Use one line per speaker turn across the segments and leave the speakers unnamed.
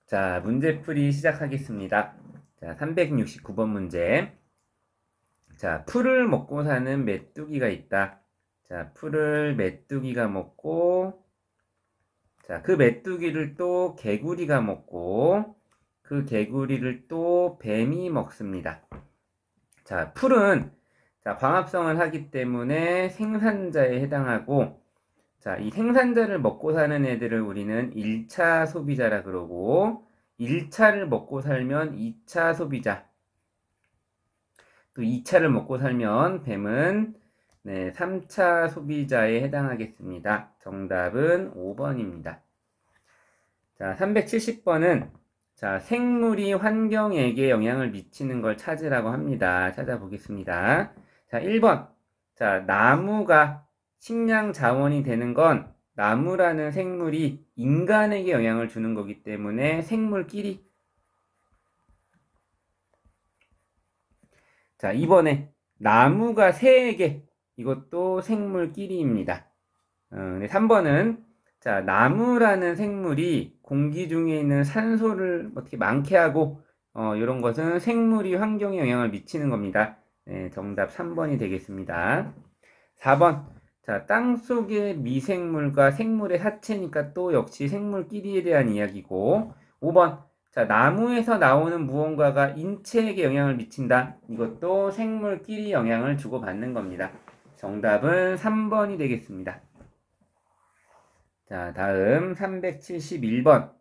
자, 문제풀이 시작하겠습니다. 자, 369번 문제. 자, 풀을 먹고 사는 메뚜기가 있다. 자, 풀을 메뚜기가 먹고, 자, 그 메뚜기를 또 개구리가 먹고, 그 개구리를 또 뱀이 먹습니다. 자, 풀은, 자, 광합성을 하기 때문에 생산자에 해당하고, 자, 이 생산자를 먹고 사는 애들을 우리는 1차 소비자라 그러고, 1차를 먹고 살면 2차 소비자, 또 2차를 먹고 살면 뱀은 3차 소비자에 해당하겠습니다. 정답은 5번입니다. 자, 370번은 자, 생물이 환경에게 영향을 미치는 걸 찾으라고 합니다. 찾아보겠습니다. 자, 1번. 자, 나무가 식량 자원이 되는 건 나무라는 생물이 인간에게 영향을 주는 거기 때문에 생물끼리. 자, 이번에 나무가 새에게 이것도 생물끼리입니다. 3번은 자, 나무라는 생물이 공기 중에 있는 산소를 어떻게 많게 하고 이런 것은 생물이 환경에 영향을 미치는 겁니다. 네, 정답 3번이 되겠습니다. 4번. 자, 땅속의 미생물과 생물의 사체니까 또 역시 생물끼리에 대한 이야기고 5번. 자, 나무에서 나오는 무언가가 인체에게 영향을 미친다. 이것도 생물끼리 영향을 주고받는 겁니다. 정답은 3번이 되겠습니다. 자, 다음 371번.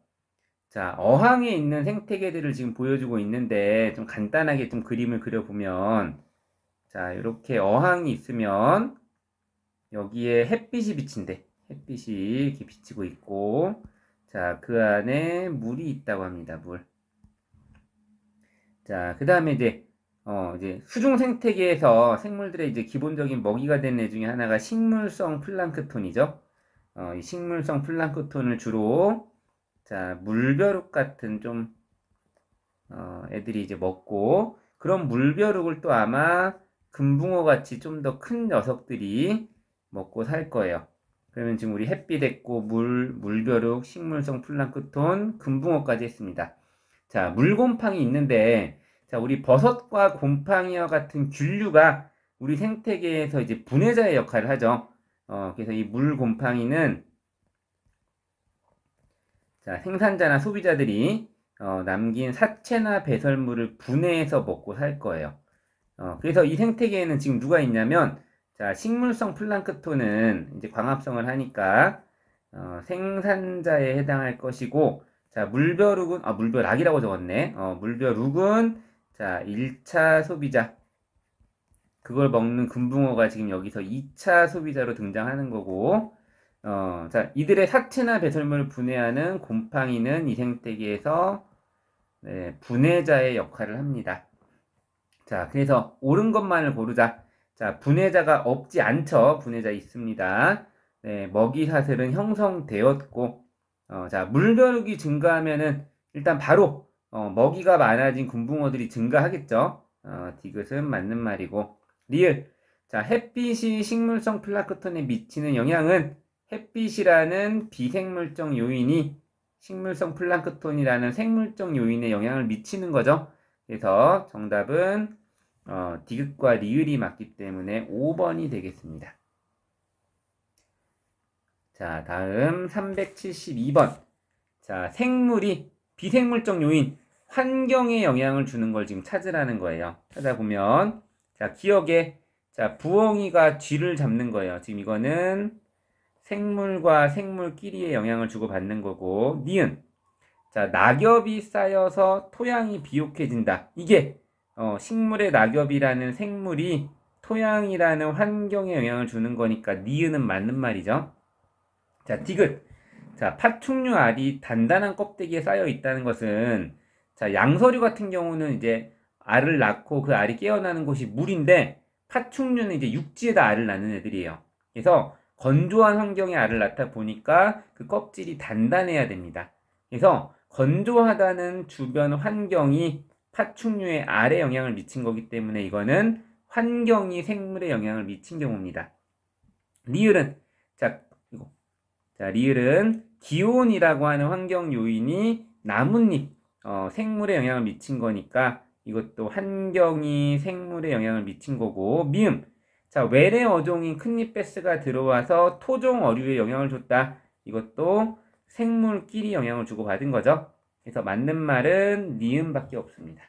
자, 어항에 있는 생태계들을 지금 보여주고 있는데 좀 간단하게 좀 그림을 그려보면 자, 이렇게 어항이 있으면 여기에 햇빛이 비친대. 햇빛이 이렇게 비치고 있고 자, 그 안에 물이 있다고 합니다. 물. 자, 그 다음에 이제 수중 생태계에서 생물들의 이제 기본적인 먹이가 되는 애 중에 하나가 식물성 플랑크톤이죠. 이 식물성 플랑크톤을 주로 자, 물벼룩 같은 좀 애들이 이제 먹고 그런 물벼룩을 또 아마 금붕어 같이 좀 더 큰 녀석들이 먹고 살 거예요. 그러면 지금 우리 햇빛 했고 물벼룩, 식물성 플랑크톤, 금붕어까지 했습니다. 자, 물곰팡이 있는데 자, 우리 버섯과 곰팡이와 같은 균류가 우리 생태계에서 이제 분해자의 역할을 하죠. 그래서 이 물곰팡이는 자, 생산자나 소비자들이 남긴 사체나 배설물을 분해해서 먹고 살 거예요. 그래서 이 생태계에는 지금 누가 있냐면, 자, 식물성 플랑크톤은 이제 광합성을 하니까 생산자에 해당할 것이고, 자, 물벼룩은 물벼락이라고 적었네. 물벼룩은 자, 1차 소비자. 그걸 먹는 금붕어가 지금 여기서 2차 소비자로 등장하는 거고, 자, 이들의 사체나 배설물을 분해하는 곰팡이는 이 생태계에서 분해자의 역할을 합니다. 자, 그래서 옳은 것만을 고르자. 자, 분해자가 없지 않죠. 분해자 있습니다. 네, 먹이 사슬은 형성되었고, 자, 물벼룩이 증가하면은 일단 바로 먹이가 많아진 금붕어들이 증가하겠죠. 디귿은 맞는 말이고, 리을. 자, 햇빛이 식물성 플랑크톤에 미치는 영향은 햇빛이라는 비생물적 요인이 식물성 플랑크톤이라는 생물적 요인에 영향을 미치는 거죠. 그래서 정답은 디귿과 리을이 맞기 때문에 5번이 되겠습니다. 자, 다음 372번. 자, 생물이 비생물적 요인, 환경에 영향을 주는 걸 지금 찾으라는 거예요. 찾아보면 자, 기억에 자, 부엉이가 쥐를 잡는 거예요. 지금 이거는 생물과 생물끼리의 영향을 주고받는 거고, 니은. 자, 낙엽이 쌓여서 토양이 비옥해진다. 이게 식물의 낙엽이라는 생물이 토양이라는 환경에 영향을 주는 거니까 니은은 맞는 말이죠. 자, 디귿. 자, 파충류 알이 단단한 껍데기에 쌓여 있다는 것은 자, 양서류 같은 경우는 이제 알을 낳고 그 알이 깨어나는 곳이 물인데 파충류는 이제 육지에다 알을 낳는 애들이에요. 그래서 건조한 환경에 알을 낳다 보니까 그 껍질이 단단해야 됩니다. 그래서 건조하다는 주변 환경이 파충류의 알에 영향을 미친 거기 때문에 이거는 환경이 생물에 영향을 미친 경우입니다. 리을은 자, 이거. 자, 리을은 기온이라고 하는 환경 요인이 나뭇잎, 생물에 영향을 미친 거니까 이것도 환경이 생물에 영향을 미친 거고, 미음. 자, 외래 어종인 큰잎배스가 들어와서 토종 어류에 영향을 줬다. 이것도 생물끼리 영향을 주고 받은 거죠. 그래서 맞는 말은 니음밖에 없습니다.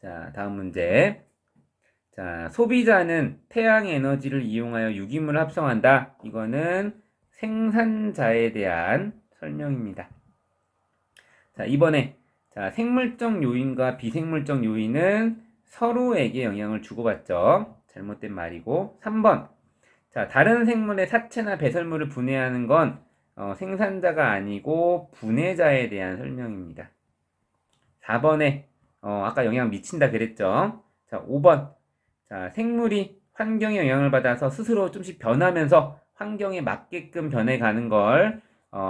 자, 다음 문제. 자, 소비자는 태양 에너지를 이용하여 유기물을 합성한다. 이거는 생산자에 대한 설명입니다. 자, 이번에 자, 생물적 요인과 비생물적 요인은 서로에게 영향을 주고받죠. 잘못된 말이고. 3번. 자, 다른 생물의 사체나 배설물을 분해하는 건 생산자가 아니고 분해자에 대한 설명입니다. 4번에 아까 영향 미친다 그랬죠. 자, 5번. 자, 생물이 환경에 영향을 받아서 스스로 좀씩 변하면서 환경에 맞게끔 변해가는 걸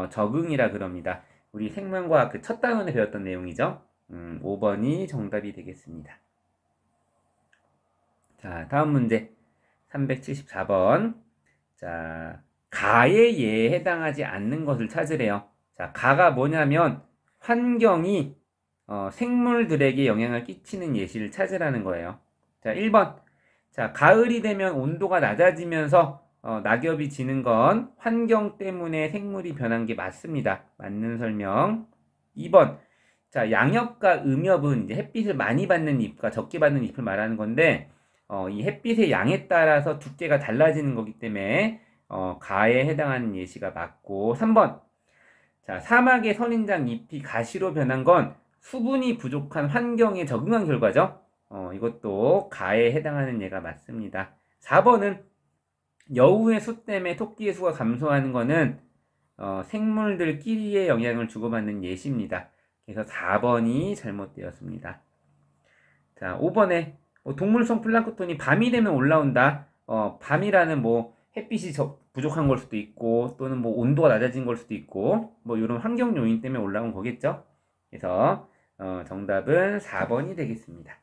적응이라 그럽니다. 우리 생명과학 그 첫 단원에 배웠던 내용이죠. 5번이 정답이 되겠습니다. 자, 다음 문제 374번. 자, 가의 예에 해당하지 않는 것을 찾으래요. 자, 가가 뭐냐면 환경이 생물들에게 영향을 끼치는 예시를 찾으라는 거예요. 자, 1번. 자, 가을이 되면 온도가 낮아지면서 낙엽이 지는 건 환경 때문에 생물이 변한 게 맞습니다. 맞는 설명. 2번. 자, 양엽과 음엽은 이제 햇빛을 많이 받는 잎과 적게 받는 잎을 말하는 건데, 이 햇빛의 양에 따라서 두께가 달라지는 거기 때문에, 가에 해당하는 예시가 맞고, 3번. 자, 사막의 선인장 잎이 가시로 변한 건 수분이 부족한 환경에 적응한 결과죠. 이것도 가에 해당하는 예가 맞습니다. 4번은 여우의 수 때문에 토끼의 수가 감소하는 거는 생물들끼리의 영향을 주고받는 예시입니다. 그래서 4번이 잘못되었습니다. 자, 5번에 동물성 플랑크톤이 밤이 되면 올라온다. 밤이라는 뭐 햇빛이 부족한 걸 수도 있고 또는 뭐 온도가 낮아진 걸 수도 있고 뭐 이런 환경 요인 때문에 올라온 거겠죠. 그래서 정답은 4번이 되겠습니다.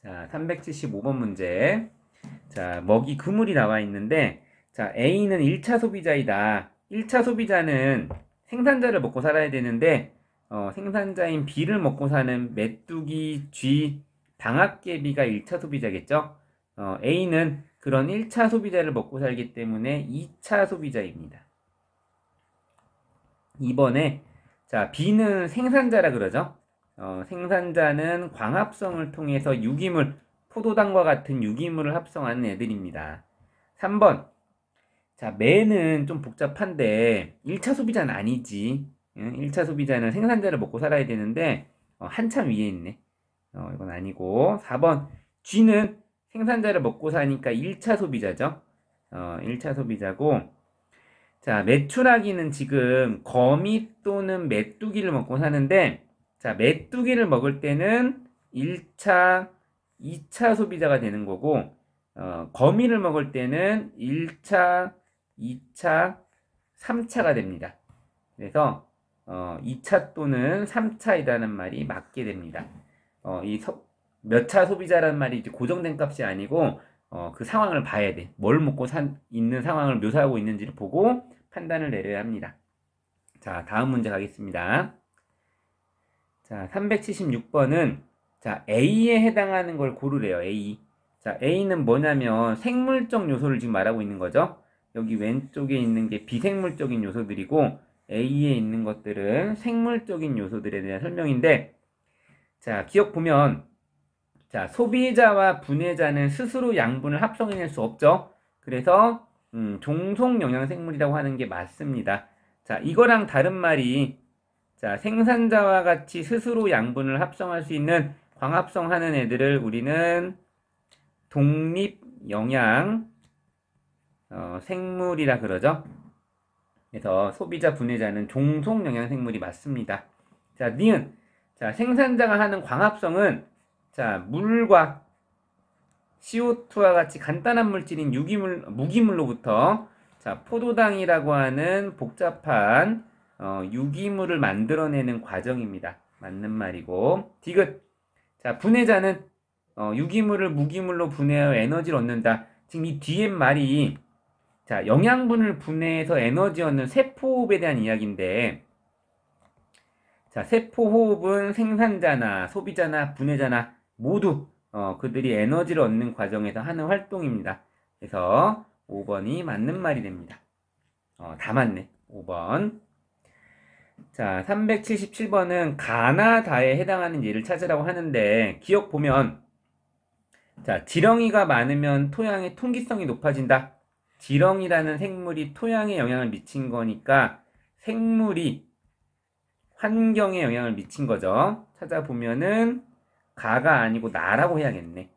자, 375번 문제. 자, 먹이 그물이 나와 있는데, 자, A는 1차 소비자이다. 1차 소비자는 생산자를 먹고 살아야 되는데, 생산자인 B를 먹고 사는 메뚜기, 쥐, 방앗개비가 1차 소비자겠죠? A는 그런 1차 소비자를 먹고 살기 때문에 2차 소비자입니다. 2번에, 자, B는 생산자라 그러죠? 생산자는 광합성을 통해서 유기물, 포도당과 같은 유기물을 합성하는 애들입니다. 3번. 자, 매는 좀 복잡한데 1차 소비자는 아니지. 1차 소비자는 생산자를 먹고 살아야 되는데 한참 위에 있네. 이건 아니고. 4번. 쥐는 생산자를 먹고 사니까 1차 소비자죠. 1차 소비자고. 자, 메추라기는 지금 거미 또는 메뚜기를 먹고 사는데 자, 메뚜기를 먹을 때는 1차, 2차 소비자가 되는 거고, 거미를 먹을 때는 1차, 2차, 3차가 됩니다. 그래서, 2차 또는 3차이라는 말이 맞게 됩니다. 몇 차 소비자라는 말이 이제 고정된 값이 아니고, 그 상황을 봐야 돼. 뭘 먹고 있는 상황을 묘사하고 있는지를 보고 판단을 내려야 합니다. 자, 다음 문제 가겠습니다. 자, 376번은 자, A에 해당하는 걸 고르래요. A. 자, A는 뭐냐면 생물적 요소를 지금 말하고 있는 거죠. 여기 왼쪽에 있는 게 비생물적인 요소들이고 A에 있는 것들은 생물적인 요소들에 대한 설명인데 자, 기억 보면 자, 소비자와 분해자는 스스로 양분을 합성해낼 수 없죠. 그래서 종속 영양 생물이라고 하는 게 맞습니다. 자, 이거랑 다른 말이 자, 생산자와 같이 스스로 양분을 합성할 수 있는 광합성하는 애들을 우리는 독립영양 생물이라 그러죠. 그래서 소비자 분해자는 종속영양 생물이 맞습니다. 자, 니은. 자, 생산자가 하는 광합성은 자, 물과 CO2와 같이 간단한 물질인 무기물로부터 자, 포도당이라고 하는 복잡한 유기물을 만들어내는 과정입니다. 맞는 말이고. 디귿. 자, 분해자는 유기물을 무기물로 분해하여 에너지를 얻는다. 지금 이 뒤에 말이 자, 영양분을 분해해서 에너지 얻는 세포호흡에 대한 이야기인데, 자, 세포호흡은 생산자나 소비자나 분해자나 모두 그들이 에너지를 얻는 과정에서 하는 활동입니다. 그래서 5번이 맞는 말이 됩니다. 다 맞네. 5번. 자, 377번은 가나다에 해당하는 예를 찾으라고 하는데, 기억 보면, 자, 지렁이가 많으면 토양의 통기성이 높아진다. 지렁이라는 생물이 토양에 영향을 미친 거니까 생물이 환경에 영향을 미친 거죠. 찾아보면은 가가 아니고 나라고 해야겠네.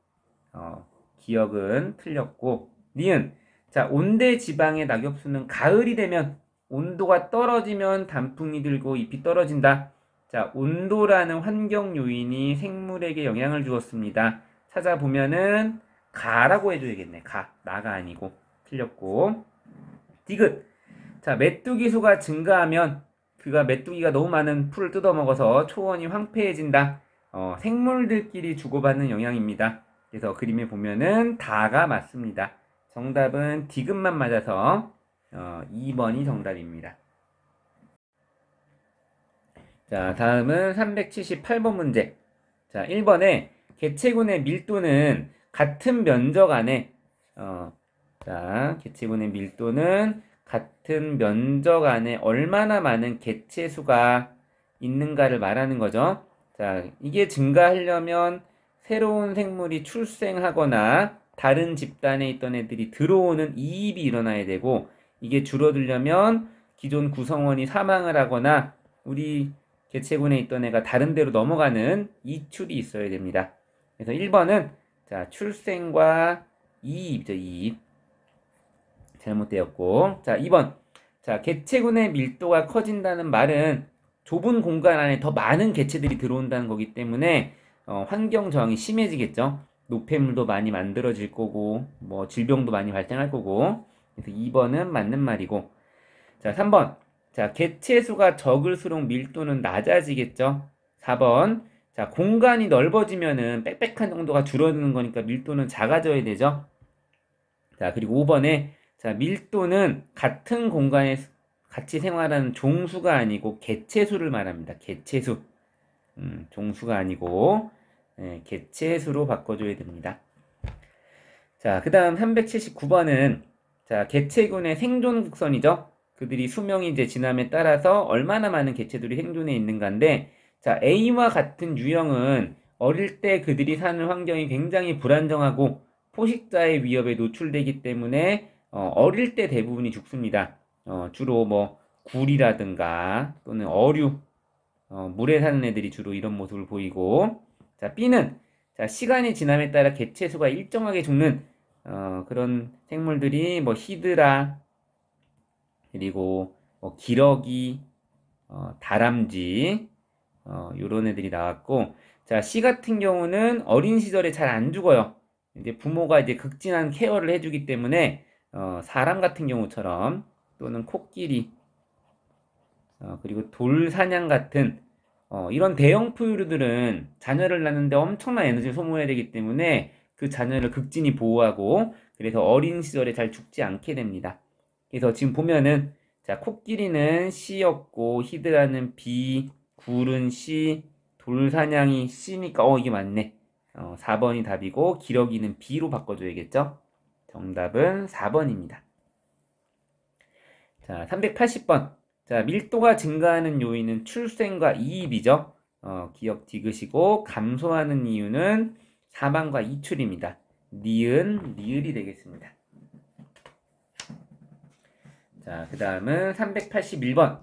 기억은 틀렸고. 니은. 자, 온대 지방의 낙엽수는 가을이 되면 온도가 떨어지면 단풍이 들고 잎이 떨어진다. 자, 온도라는 환경 요인이 생물에게 영향을 주었습니다. 찾아보면은 가라고 해줘야겠네. 가. 나가 아니고. 틀렸고. 디귿. 자, 메뚜기 수가 증가하면 그가 메뚜기가 너무 많은 풀을 뜯어먹어서 초원이 황폐해진다. 생물들끼리 주고받는 영향입니다. 그래서 그림에 보면은 다가 맞습니다. 정답은 디귿만 맞아서 2번이 정답입니다. 자, 다음은 378번 문제. 자, 1번에 개체군의 밀도는 같은 면적 안에 개체군의 밀도는 같은 면적 안에 얼마나 많은 개체수가 있는가를 말하는 거죠. 자, 이게 증가하려면 새로운 생물이 출생하거나 다른 집단에 있던 애들이 들어오는 이입이 일어나야 되고, 이게 줄어들려면 기존 구성원이 사망을 하거나 우리 개체군에 있던 애가 다른 데로 넘어가는 이출이 있어야 됩니다. 그래서 1번은 자, 출생과 이입이죠. 이입. 잘못되었고. 자, 2번. 자, 개체군의 밀도가 커진다는 말은 좁은 공간 안에 더 많은 개체들이 들어온다는 거기 때문에 환경 저항이 심해지겠죠. 노폐물도 많이 만들어질 거고, 뭐 질병도 많이 발생할 거고. 그래서 2번은 맞는 말이고. 자, 3번. 자, 개체수가 적을수록 밀도는 낮아지겠죠. 4번. 자, 공간이 넓어지면은 빽빽한 정도가 줄어드는 거니까 밀도는 작아져야 되죠. 자, 그리고 5번에 자, 밀도는 같은 공간에 같이 생활하는 종수가 아니고 개체수를 말합니다. 개체수. 종수가 아니고 개체수로 바꿔줘야 됩니다. 자, 그 다음 379번은 자, 개체군의 생존 곡선이죠. 그들이 수명이 이제 지남에 따라서 얼마나 많은 개체들이 생존해 있는가인데, 자, A와 같은 유형은 어릴 때 그들이 사는 환경이 굉장히 불안정하고 포식자의 위협에 노출되기 때문에 어릴 때 대부분이 죽습니다. 주로 뭐 굴이라든가 또는 어류, 물에 사는 애들이 주로 이런 모습을 보이고, 자, B는 자, 시간이 지남에 따라 개체수가 일정하게 죽는 그런 생물들이 뭐 히드라, 그리고 뭐 기러기, 다람쥐, 요런 애들이 나왔고, 자, C 같은 경우는 어린 시절에 잘 안 죽어요. 이제 부모가 이제 극진한 케어를 해주기 때문에 사람 같은 경우처럼 또는 코끼리, 그리고 돌사냥 같은 이런 대형 포유류들은 자녀를 낳는데 엄청난 에너지를 소모해야 되기 때문에 그 자녀를 극진히 보호하고, 그래서 어린 시절에 잘 죽지 않게 됩니다. 그래서 지금 보면은 자, 코끼리는 C였고 히드라는 B, 굴은 C, 돌사냥이 C니까 이게 맞네. 4번이 답이고 기러기는 B로 바꿔줘야겠죠. 정답은 4번입니다. 자, 380번. 자, 밀도가 증가하는 요인은 출생과 이입이죠. 기억 디귿이고 감소하는 이유는 사망과 이출입니다. 니은, 리을이 되겠습니다. 자, 그 다음은 381번.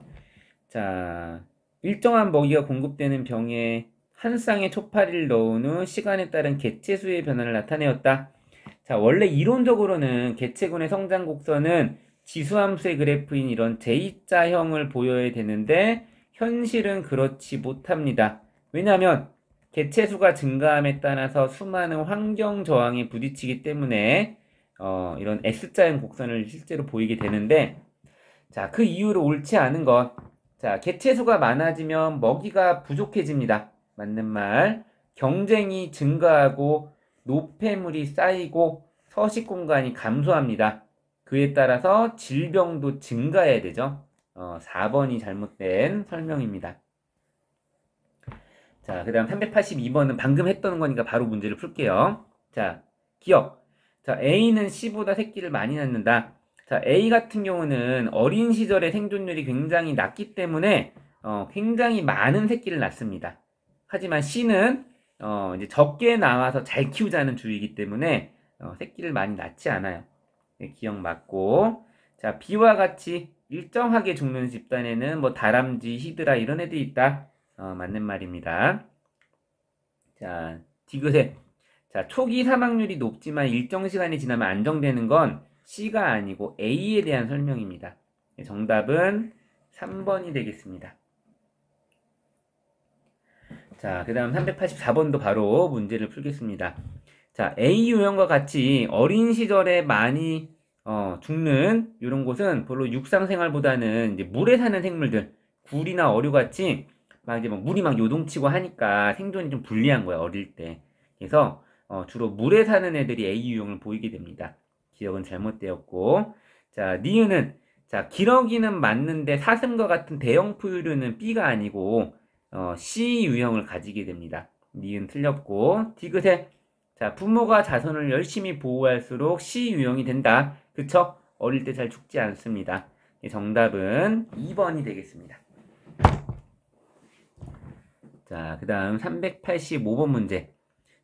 자, 일정한 먹이가 공급되는 병에 한 쌍의 초파리를 넣은 후 시간에 따른 개체수의 변화를 나타내었다. 자, 원래 이론적으로는 개체군의 성장 곡선은 지수함수의 그래프인 이런 J자형을 보여야 되는데 현실은 그렇지 못합니다. 왜냐하면 개체수가 증가함에 따라서 수많은 환경 저항에 부딪히기 때문에 이런 S자형 곡선을 실제로 보이게 되는데, 자, 그 이유로 옳지 않은 것. 자, 개체수가 많아지면 먹이가 부족해집니다. 맞는 말. 경쟁이 증가하고 노폐물이 쌓이고 서식 공간이 감소합니다. 그에 따라서 질병도 증가해야 되죠. 4번이 잘못된 설명입니다. 자, 그 다음 382번은 방금 했던 거니까 바로 문제를 풀게요. 자, 기억. 자, A는 C보다 새끼를 많이 낳는다. 자, A 같은 경우는 어린 시절에 생존율이 굉장히 낮기 때문에 굉장히 많은 새끼를 낳습니다. 하지만 C는 이제 적게 나와서 잘 키우자는 주의이기 때문에 새끼를 많이 낳지 않아요. 네, 기억 맞고. 자, B와 같이 일정하게 죽는 집단에는 뭐 다람쥐, 히드라 이런 애들이 있다. 맞는 말입니다. 자, 디귿에 자, 초기 사망률이 높지만 일정 시간이 지나면 안정되는 건 C가 아니고 A에 대한 설명입니다. 네, 정답은 3번이 되겠습니다. 자, 그 다음 384번도 바로 문제를 풀겠습니다. 자, A 유형과 같이 어린 시절에 많이 죽는 이런 곳은 별로 육상생활보다는 이제 물에 사는 생물들, 굴이나 어류같이 막 이제 막 물이 막 요동치고 하니까 생존이 좀 불리한 거야, 어릴 때. 그래서 주로 물에 사는 애들이 A 유형을 보이게 됩니다. 기억은 잘못되었고. 자, 니은은 자, 기러기는 맞는데 사슴과 같은 대형 포유류는 B가 아니고 C 유형을 가지게 됩니다. 니은 틀렸고. 디귿에 자, 부모가 자손을 열심히 보호할수록 C 유형이 된다. 그쵸? 어릴 때 잘 죽지 않습니다. 정답은 2번이 되겠습니다. 자, 그 다음 385번 문제.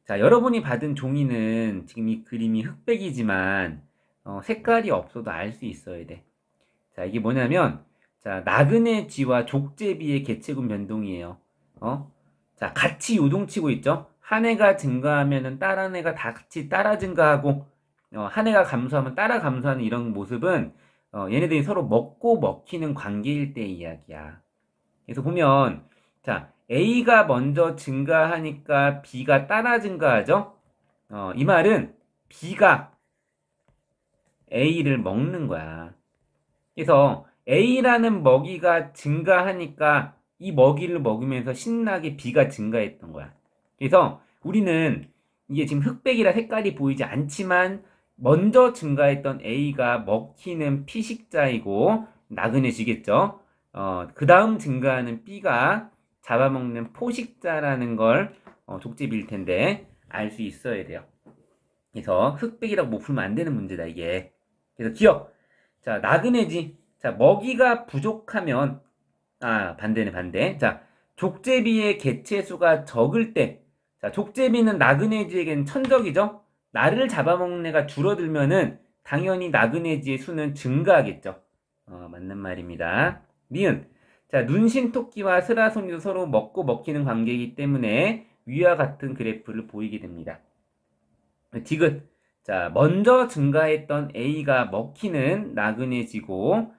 자, 여러분이 받은 종이는 지금 이 그림이 흑백이지만 색깔이 없어도 알 수 있어야 돼. 자, 이게 뭐냐면 자, 나그네 쥐와 족제비의 개체군 변동이에요. 자, 같이 요동치고 있죠? 한 해가 증가하면은 다른 한 해가 다 같이 따라 증가하고 한 해가 감소하면 따라 감소하는 이런 모습은 얘네들이 서로 먹고 먹히는 관계일 때 이야기야. 그래서 보면 자, A가 먼저 증가하니까 B가 따라 증가하죠? 이 말은 B가 A를 먹는 거야. 그래서 A라는 먹이가 증가하니까 이 먹이를 먹으면서 신나게 B가 증가했던 거야. 그래서 우리는 이게 지금 흑백이라 색깔이 보이지 않지만 먼저 증가했던 A가 먹히는 피식자이고 나그네지겠죠. 그 다음 증가하는 B가 잡아먹는 포식자라는 걸 족제비일 텐데 알 수 있어야 돼요. 그래서 흑백이라고 못 풀면 안 되는 문제다 이게. 그래서 기억. 자, 나그네지. 자, 먹이가 부족하면 반대네 반대. 자, 족제비의 개체수가 적을 때 자, 족제비는 나그네지에겐 천적이죠. 나를 잡아먹는 애가 줄어들면은 당연히 나그네지의 수는 증가하겠죠. 맞는 말입니다. 니은. 자, 눈신토끼와 스라소니도 서로 먹고 먹히는 관계이기 때문에 위와 같은 그래프를 보이게 됩니다. 디귿. 자, 먼저 증가했던 A가 먹히는 나그네지고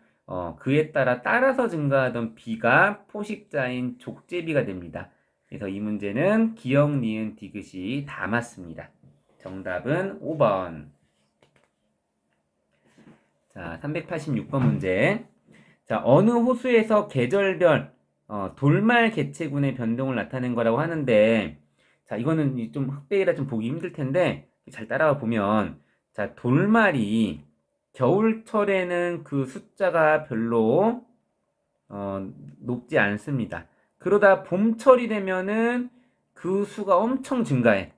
그에 따라 따라서 증가하던 B가 포식자인 족제비가 됩니다. 그래서 이 문제는 기억, 니은, 디귿이 다 맞습니다. 정답은 5번. 자, 386번 문제. 자, 어느 호수에서 계절별 돌말 개체군의 변동을 나타낸 거라고 하는데 자, 이거는 좀 흑백이라 좀 보기 힘들 텐데 잘 따라가 보면 자, 돌말이 겨울철에는 그 숫자가 별로 높지 않습니다. 그러다 봄철이 되면은 그 수가 엄청 증가해.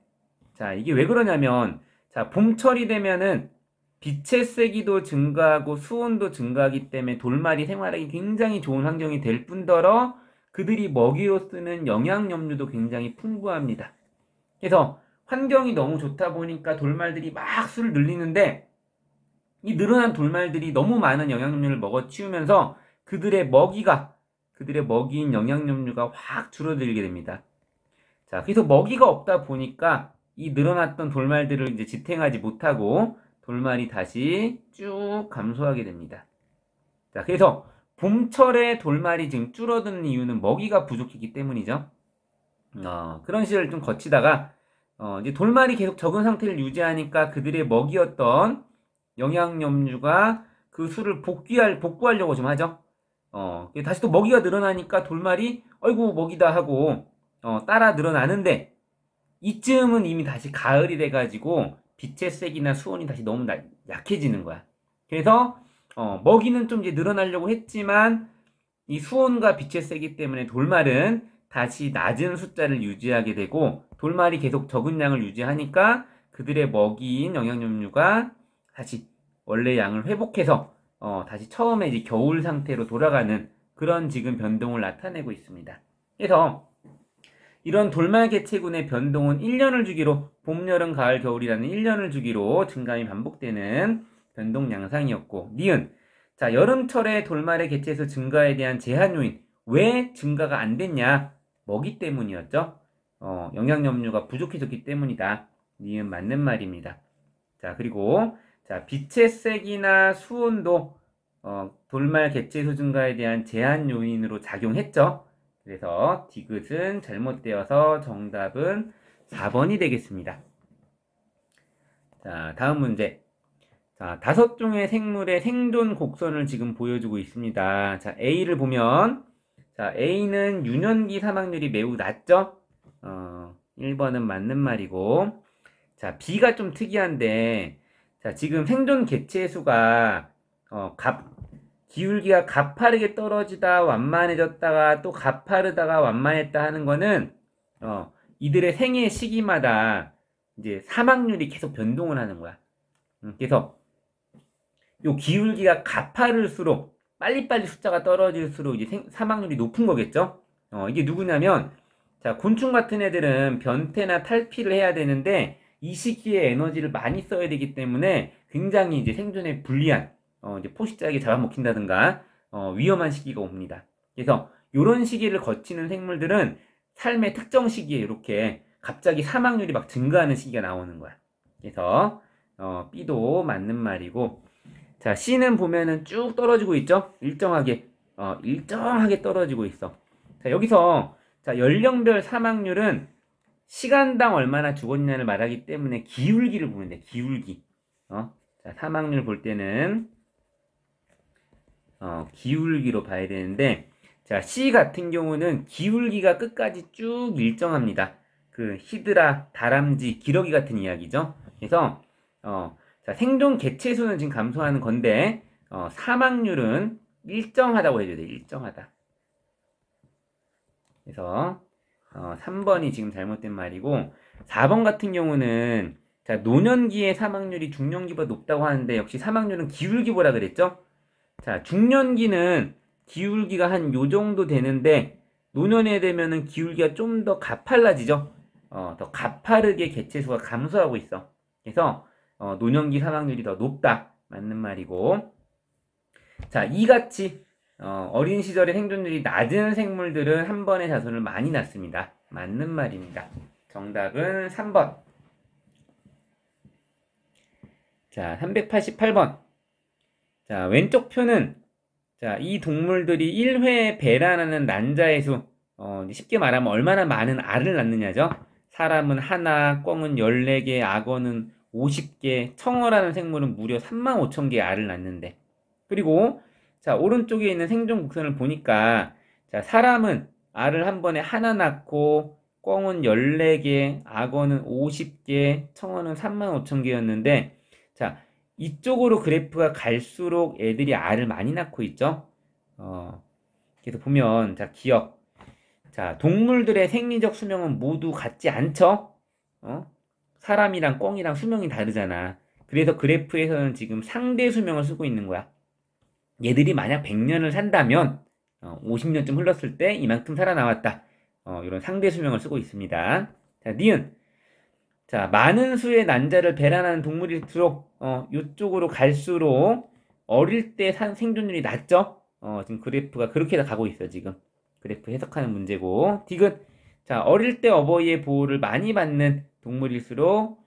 자, 이게 왜 그러냐면 자, 봄철이 되면은 빛의 세기도 증가하고 수온도 증가하기 때문에 돌말이 생활하기 굉장히 좋은 환경이 될 뿐더러 그들이 먹이로 쓰는 영양염료도 굉장히 풍부합니다. 그래서 환경이 너무 좋다 보니까 돌말들이 막 수를 늘리는데 이 늘어난 돌말들이 너무 많은 영양염료를 먹어 치우면서 그들의 먹이인 영양염료가 확 줄어들게 됩니다. 자, 그래서 먹이가 없다 보니까 이 늘어났던 돌말들을 이제 지탱하지 못하고 돌말이 다시 쭉 감소하게 됩니다. 자, 그래서 봄철에 돌말이 지금 줄어드는 이유는 먹이가 부족했기 때문이죠. 그런 시절을 좀 거치다가 이제 돌말이 계속 적은 상태를 유지하니까 그들의 먹이였던 영양염류가 그 수를 복구하려고 좀 하죠. 다시 또 먹이가 늘어나니까 돌말이 어이구 먹이다 하고 따라 늘어나는데 이쯤은 이미 다시 가을이 돼가지고 빛의 색이나 수온이 다시 너무 약해지는 거야. 그래서 먹이는 좀 이제 늘어나려고 했지만 이 수온과 빛의 세기 때문에 돌말은 다시 낮은 숫자를 유지하게 되고 돌말이 계속 적은 양을 유지하니까 그들의 먹이인 영양염류가 다시 원래 양을 회복해서 다시 처음에 이제 겨울 상태로 돌아가는 그런 지금 변동을 나타내고 있습니다. 그래서 이런 돌말 개체군의 변동은 1년을 주기로 봄, 여름, 가을, 겨울이라는 1년을 주기로 증감이 반복되는 변동 양상이었고 니은 자 여름철에 돌말의 개체수 증가에 대한 제한 요인 왜 증가가 안 됐냐 먹이 때문이었죠. 영양염류가 부족해졌기 때문이다. 니은 맞는 말입니다. 자 그리고 자 빛의 세기나 수온도 돌말 개체수 증가에 대한 제한 요인으로 작용했죠. 그래서 디귿은 잘못되어서 정답은 4번이 되겠습니다. 자, 다음 문제. 자, 5종의 생물의 생존 곡선을 지금 보여주고 있습니다. 자, A를 보면, 자, A는 유년기 사망률이 매우 낮죠? 1번은 맞는 말이고, 자, B가 좀 특이한데, 자, 지금 생존 개체 수가, 기울기가 가파르게 떨어지다 완만해졌다가 또 가파르다가 완만했다 하는 거는 이들의 생애 시기마다 이제 사망률이 계속 변동을 하는 거야. 그래서 요 기울기가 가파를수록 빨리빨리 숫자가 떨어질수록 이제 사망률이 높은 거겠죠. 이게 누구냐면 자 곤충 같은 애들은 변태나 탈피를 해야 되는데 이 시기에 에너지를 많이 써야 되기 때문에 굉장히 이제 생존에 불리한 이제 포식자에게 잡아먹힌다든가 위험한 시기가 옵니다. 그래서 이런 시기를 거치는 생물들은 삶의 특정 시기에 이렇게 갑자기 사망률이 막 증가하는 시기가 나오는 거야. 그래서 B도 맞는 말이고 자 C는 보면은 쭉 떨어지고 있죠. 일정하게 떨어지고 있어. 자 여기서 자 연령별 사망률은 시간당 얼마나 죽었냐를 말하기 때문에 기울기를 보면 돼. 기울기. 자 사망률 볼 때는 기울기로 봐야 되는데 자 C 같은 경우는 기울기가 끝까지 쭉 일정합니다. 그 히드라, 다람쥐, 기러기 같은 이야기죠. 그래서 자 생존 개체수는 지금 감소하는 건데 사망률은 일정하다고 해줘야 돼. 일정하다. 그래서 3번이 지금 잘못된 말이고 4번 같은 경우는 자 노년기의 사망률이 중년기보다 높다고 하는데 역시 사망률은 기울기보다 그랬죠. 자, 중년기는 기울기가 한 요 정도 되는데 노년에 되면은 기울기가 좀 더 가팔라지죠. 더 가파르게 개체수가 감소하고 있어. 그래서 노년기 사망률이 더 높다. 맞는 말이고. 자, 이같이 어린 시절에 생존율이 낮은 생물들은 한 번의 자손을 많이 낳습니다. 맞는 말입니다. 정답은 3번. 자, 388번. 자, 왼쪽 표는 자, 이 동물들이 1회에 배란하는 난자의 수 쉽게 말하면 얼마나 많은 알을 낳느냐죠. 사람은 하나, 꿩은 14개, 악어는 50개, 청어라는 생물은 무려 35,000개의 알을 낳는데 그리고 자, 오른쪽에 있는 생존 곡선을 보니까 자, 사람은 알을 한 번에 하나 낳고 꿩은 14개, 악어는 50개, 청어는 35,000개였는데 자, 이쪽으로 그래프가 갈수록 애들이 알을 많이 낳고 있죠. 그래서 보면 자 기억. 자 동물들의 생리적 수명은 모두 같지 않죠. 사람이랑 꿩이랑 수명이 다르잖아. 그래서 그래프에서는 지금 상대 수명을 쓰고 있는 거야. 얘들이 만약 100년을 산다면 50년쯤 흘렀을 때 이만큼 살아남았다. 이런 상대 수명을 쓰고 있습니다. 자 니은. 자, 많은 수의 난자를 배란하는 동물일수록 이쪽으로 갈수록 어릴 때 생존율이 낮죠? 지금 그래프가 그렇게 가고 있어요, 지금. 그래프 해석하는 문제고. 디귿. 자, 어릴 때 어버이의 보호를 많이 받는 동물일수록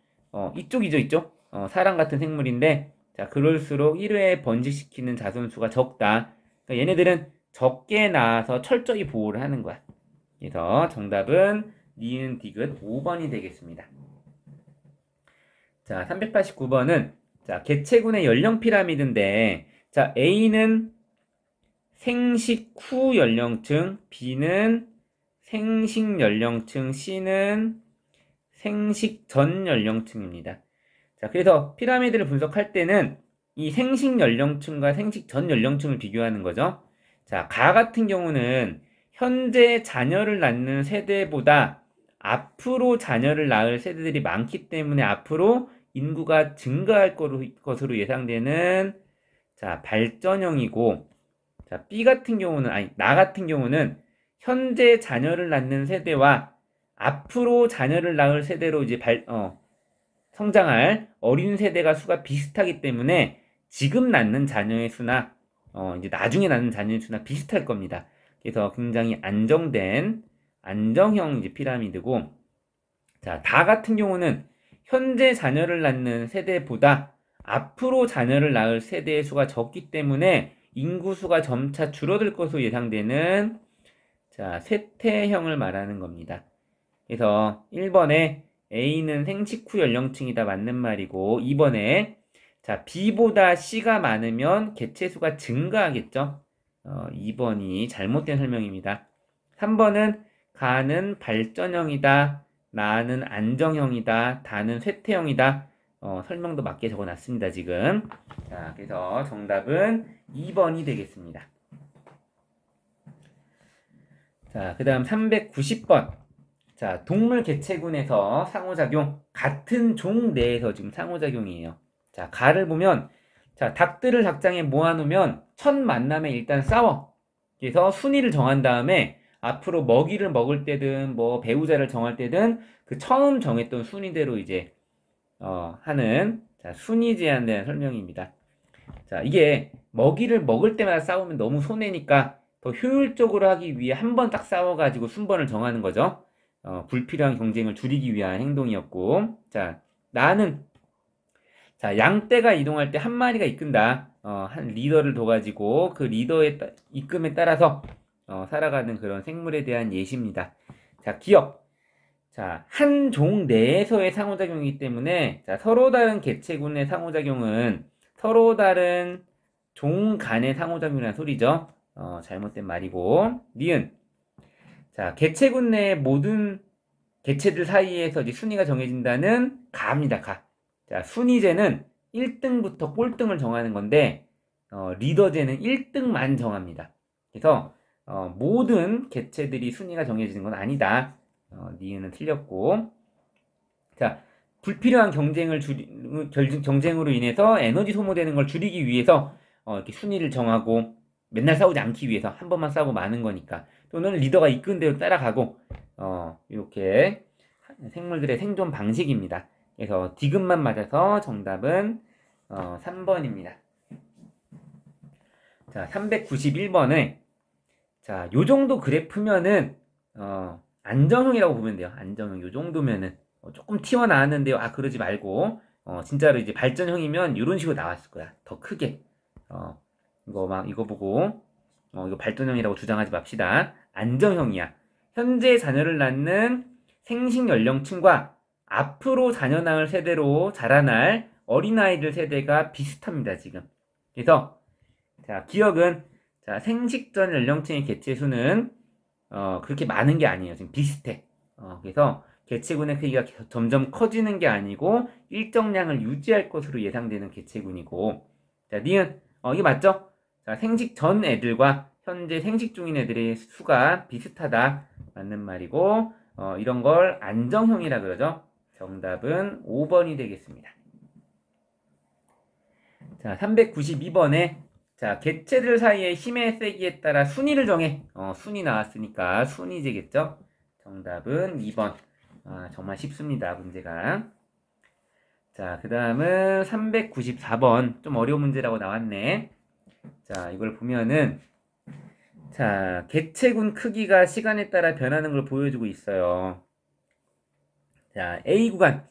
이쪽이죠, 이쪽. 사람 같은 생물인데 자, 그럴수록 1회에 번식시키는 자손수가 적다. 그러니까 얘네들은 적게 낳아서 철저히 보호를 하는 거야. 그래서 정답은 니은 디귿 5번이 되겠습니다. 자, 389번은 자, 개체군의 연령 피라미드인데 자, A는 생식 후 연령층, B는 생식 연령층, C는 생식 전 연령층입니다. 자, 그래서 피라미드를 분석할 때는 이 생식 연령층과 생식 전 연령층을 비교하는 거죠. 자, 가 같은 경우는 현재 자녀를 낳는 세대보다 앞으로 자녀를 낳을 세대들이 많기 때문에 앞으로 인구가 증가할 것으로 예상되는 자, 발전형이고, 자, B 같은 경우는, 아니, 나 같은 경우는 현재 자녀를 낳는 세대와 앞으로 자녀를 낳을 세대로 이제 성장할 어린 세대가 수가 비슷하기 때문에 지금 낳는 자녀의 수나, 이제 나중에 낳는 자녀의 수나 비슷할 겁니다. 그래서 굉장히 안정된, 안정형 이제 피라미드고, 자, 다 같은 경우는 현재 자녀를 낳는 세대보다 앞으로 자녀를 낳을 세대의 수가 적기 때문에 인구수가 점차 줄어들 것으로 예상되는 자, 쇠퇴형을 말하는 겁니다. 그래서 1번에 A는 생식 후 연령층이다 맞는 말이고 2번에 자, B보다 C가 많으면 개체수가 증가하겠죠. 2번이 잘못된 설명입니다. 3번은 가는 발전형이다. 나는 안정형이다. 다는 쇠퇴형이다. 설명도 맞게 적어놨습니다, 지금. 자, 그래서 정답은 2번이 되겠습니다. 자, 그 다음 390번. 자, 동물 개체군에서 상호작용. 같은 종 내에서 지금 상호작용이에요. 자, 가를 보면, 자, 닭들을 닭장에 모아놓으면 첫 만남에 일단 싸워. 그래서 순위를 정한 다음에 앞으로 먹이를 먹을 때든 뭐 배우자를 정할 때든 그 처음 정했던 순위대로 이제 하는 자, 순위 제한된 설명입니다. 자, 이게 먹이를 먹을 때마다 싸우면 너무 손해니까 더 효율적으로 하기 위해 한 번 딱 싸워가지고 순번을 정하는 거죠. 불필요한 경쟁을 줄이기 위한 행동이었고, 자, 나는 자, 양떼가 이동할 때 한 마리가 이끈다. 한 리더를 둬가지고 그 리더의 이끔에 따라서 살아가는 그런 생물에 대한 예시입니다. 자, 기억. 자, 한 종 내에서의 상호작용이기 때문에 자, 서로 다른 개체군의 상호작용은 서로 다른 종 간의 상호작용이라는 소리죠. 잘못된 말이고. 니은. 자, 개체군 내의 모든 개체들 사이에서 이제 순위가 정해진다는 가입니다, 가. 자, 순위제는 1등부터 꼴등을 정하는 건데, 리더제는 1등만 정합니다. 그래서, 모든 개체들이 순위가 정해지는 건 아니다. 니은은 틀렸고. 자, 불필요한 경쟁으로 인해서 에너지 소모되는 걸 줄이기 위해서, 이렇게 순위를 정하고, 맨날 싸우지 않기 위해서 한 번만 싸우고 마는 거니까. 또는 리더가 이끈 대로 따라가고, 이렇게 생물들의 생존 방식입니다. 그래서 디귿만 맞아서 정답은 3번입니다. 자, 391번에 자, 요 정도 그래프면은 안정형이라고 보면 돼요. 안정형 요 정도면은 조금 튀어나왔는데요. 아, 그러지 말고 진짜로 이제 발전형이면 이런 식으로 나왔을 거야. 더 크게. 이거 보고 이거 발전형이라고 주장하지 맙시다. 안정형이야. 현재 자녀를 낳는 생식 연령층과 앞으로 자녀 낳을 세대로 자라날 어린아이들 세대가 비슷합니다, 지금. 그래서, 자, 기억은, 자, 생식 전 연령층의 개체수는, 그렇게 많은 게 아니에요. 지금 비슷해. 그래서, 개체군의 크기가 점점 커지는 게 아니고, 일정량을 유지할 것으로 예상되는 개체군이고, 자, 니은, 이게 맞죠? 자, 생식 전 애들과 현재 생식 중인 애들의 수가 비슷하다. 맞는 말이고, 이런 걸 안정형이라 그러죠. 정답은 5번이 되겠습니다. 자, 392번에 자, 개체들 사이의 힘의 세기에 따라 순위를 정해. 순위 나왔으니까 순위제겠죠? 정답은 2번. 정말 쉽습니다, 문제가. 자, 그 다음은 394번. 좀 어려운 문제라고 나왔네. 자, 이걸 보면은 자, 개체군 크기가 시간에 따라 변하는 걸 보여주고 있어요. 자, A 구간.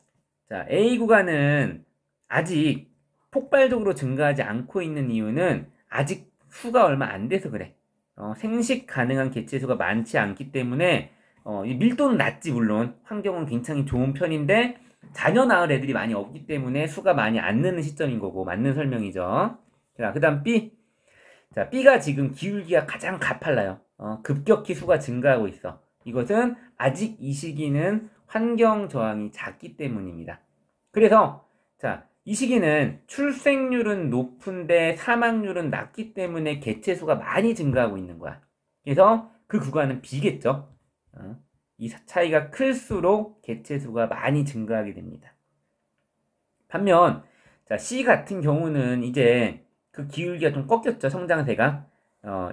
자, A 구간은 아직 폭발적으로 증가하지 않고 있는 이유는 아직 수가 얼마 안 돼서 그래. 생식 가능한 개체수가 많지 않기 때문에 이 밀도는 낮지 물론. 환경은 굉장히 좋은 편인데 자녀 낳을 애들이 많이 없기 때문에 수가 많이 안 느는 시점인 거고 맞는 설명이죠. 자, 그 다음 B. 자, B가 지금 기울기가 가장 가팔라요. 급격히 수가 증가하고 있어. 이것은 아직 이 시기는 환경 저항이 작기 때문입니다. 그래서 자, 이 시기는 출생률은 높은데 사망률은 낮기 때문에 개체수가 많이 증가하고 있는 거야. 그래서 그 구간은 B겠죠. 이 차이가 클수록 개체수가 많이 증가하게 됩니다. 반면 자, C 같은 경우는 이제 그 기울기가 좀 꺾였죠. 성장세가.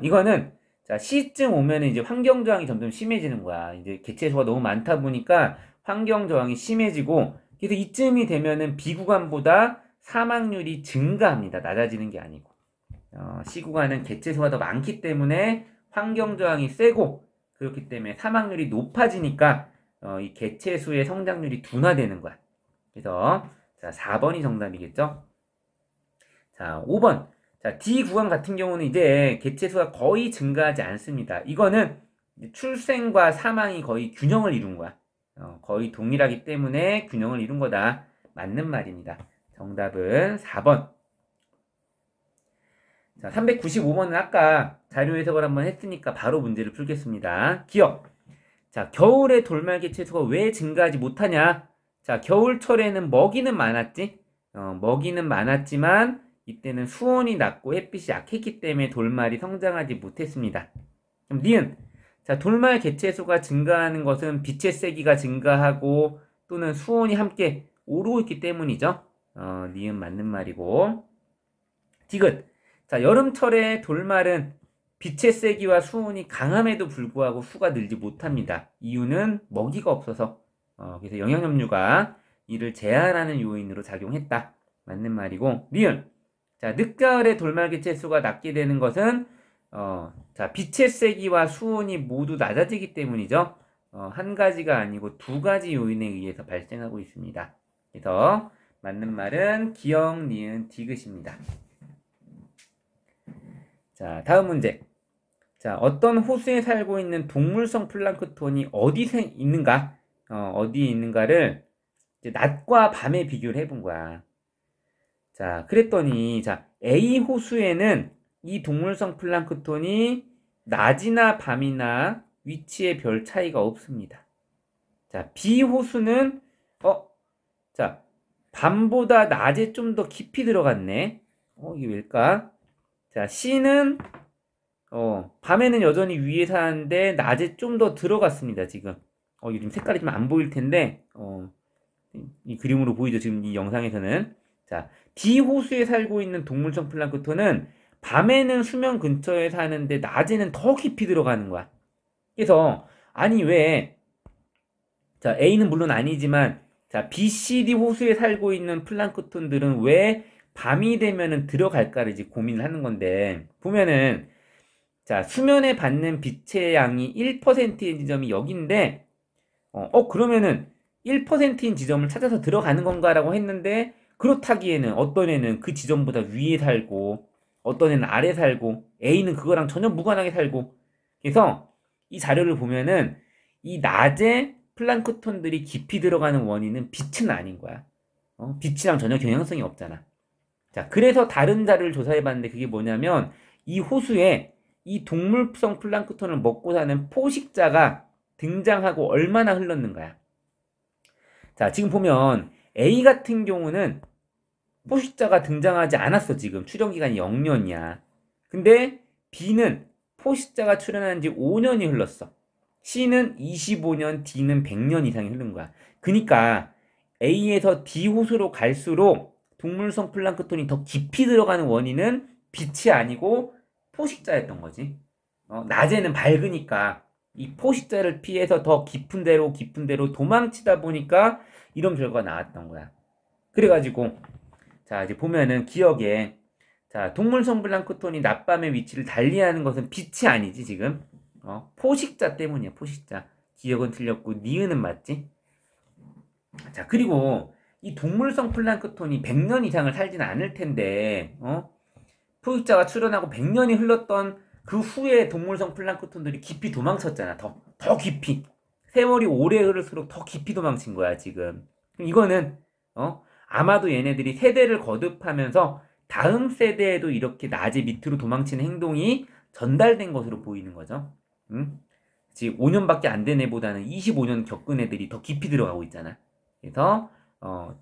이거는 자, C쯤 오면은 이제 환경 저항이 점점 심해지는 거야. 이제 개체수가 너무 많다 보니까 환경 저항이 심해지고, 그래서 이쯤이 되면은 B 구간보다 사망률이 증가합니다. 낮아지는 게 아니고. C 구간은 개체수가 더 많기 때문에 환경 저항이 세고, 그렇기 때문에 사망률이 높아지니까 이 개체수의 성장률이 둔화되는 거야. 그래서 자, 4번이 정답이겠죠? 자, 5번. 자, D 구간 같은 경우는 이제 개체수가 거의 증가하지 않습니다. 이거는 출생과 사망이 거의 균형을 이룬 거야. 거의 동일하기 때문에 균형을 이룬 거다. 맞는 말입니다. 정답은 4번. 자, 395번은 아까 자료 해석을 한번 했으니까 바로 문제를 풀겠습니다. 기억. 자, 겨울에 돌말 개체수가 왜 증가하지 못하냐? 자, 겨울철에는 먹이는 많았지? 먹이는 많았지만 이때는 수온이 낮고 햇빛이 약했기 때문에 돌말이 성장하지 못했습니다. 그럼 니은. 자, 돌말 개체수가 증가하는 것은 빛의 세기가 증가하고 또는 수온이 함께 오르고 있기 때문이죠. 니은 맞는 말이고. 디귿. 자, 여름철에 돌말은 빛의 세기와 수온이 강함에도 불구하고 수가 늘지 못합니다. 이유는 먹이가 없어서. 그래서 영양염류가 이를 제한하는 요인으로 작용했다. 맞는 말이고. 리을. 자, 늦가을에 돌말 개체수가 낮게 되는 것은 자, 빛의 세기와 수온이 모두 낮아지기 때문이죠. 한 가지가 아니고 두 가지 요인에 의해서 발생하고 있습니다. 그래서 맞는 말은 기억, 니은, 디귿입니다. 자, 다음 문제. 자, 어떤 호수에 살고 있는 동물성 플랑크톤이 어디에 있는가? 어디에 있는가를 이제 낮과 밤에 비교를 해본 거야. 자, 그랬더니, 자, A 호수에는 이 동물성 플랑크톤이 낮이나 밤이나 위치에 별 차이가 없습니다. 자, B 호수는, 자, 밤보다 낮에 좀 더 깊이 들어갔네. 이게 왜일까? 자, C는 밤에는 여전히 위에 사는데 낮에 좀 더 들어갔습니다. 지금 요즘 색깔이 좀 안 보일 텐데 이 그림으로 보이죠. 지금 이 영상에서는. 자, D 호수에 살고 있는 동물성 플랑크톤은 밤에는 수면 근처에 사는데 낮에는 더 깊이 들어가는 거야. 그래서 아니 왜 자, A는 물론 아니지만 자, B, C, D 호수에 살고 있는 플랑크톤들은 왜 밤이 되면은 들어갈까를 이제 고민을 하는 건데, 보면은 자, 수면에 받는 빛의 양이 1%인 지점이 여기인데, 그러면은 1%인 지점을 찾아서 들어가는 건가라고 했는데, 그렇다기에는 어떤 애는 그 지점보다 위에 살고, 어떤 애는 아래 살고, A는 그거랑 전혀 무관하게 살고, 그래서 이 자료를 보면은 이 낮에 플랑크톤들이 깊이 들어가는 원인은 빛은 아닌 거야. 빛이랑 전혀 경향성이 없잖아. 자, 그래서 다른 자료를 조사해봤는데 그게 뭐냐면 이 호수에 이 동물성 플랑크톤을 먹고 사는 포식자가 등장하고 얼마나 흘렀는가야. 자, 지금 보면 A 같은 경우는 포식자가 등장하지 않았어. 지금 출현기간이 0년이야. 근데 B는 포식자가 출현한 지 5년이 흘렀어. C는 25년, D는 100년 이상이 흐른 거야. 그러니까 A에서 D 호수로 갈수록 동물성 플랑크톤이 더 깊이 들어가는 원인은 빛이 아니고 포식자였던 거지. 낮에는 밝으니까 이 포식자를 피해서 더 깊은 데로 도망치다 보니까 이런 결과가 나왔던 거야. 그래가지고 자, 이제 보면은 기억에 자, 동물성 플랑크톤이 낮밤의 위치를 달리하는 것은 빛이 아니지 지금. 포식자 때문이야. 포식자. 기억은 틀렸고 니은은 맞지? 자, 그리고 이 동물성 플랑크톤이 100년 이상을 살진 않을 텐데 포식자가 출현하고 100년이 흘렀던 그 후에 동물성 플랑크톤들이 깊이 도망쳤잖아. 더 깊이. 세월이 오래 흐를수록 더 깊이 도망친 거야, 지금. 이거는 아마도 얘네들이 세대를 거듭하면서 다음 세대에도 이렇게 낮에 밑으로 도망치는 행동이 전달된 것으로 보이는 거죠. 지금 5년밖에 안 된 애보다는 25년 겪은 애들이 더 깊이 들어가고 있잖아. 그래서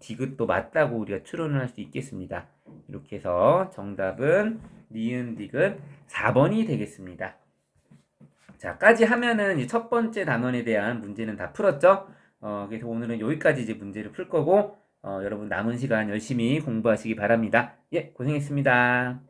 디귿도 맞다고 우리가 추론을 할 수 있겠습니다. 이렇게 해서 정답은 니은 디귿 4번이 되겠습니다. 자, 까지 하면은 이제 첫 번째 단원에 대한 문제는 다 풀었죠? 그래서 오늘은 여기까지 이제 문제를 풀 거고, 여러분 남은 시간 열심히 공부하시기 바랍니다. 예, 고생했습니다.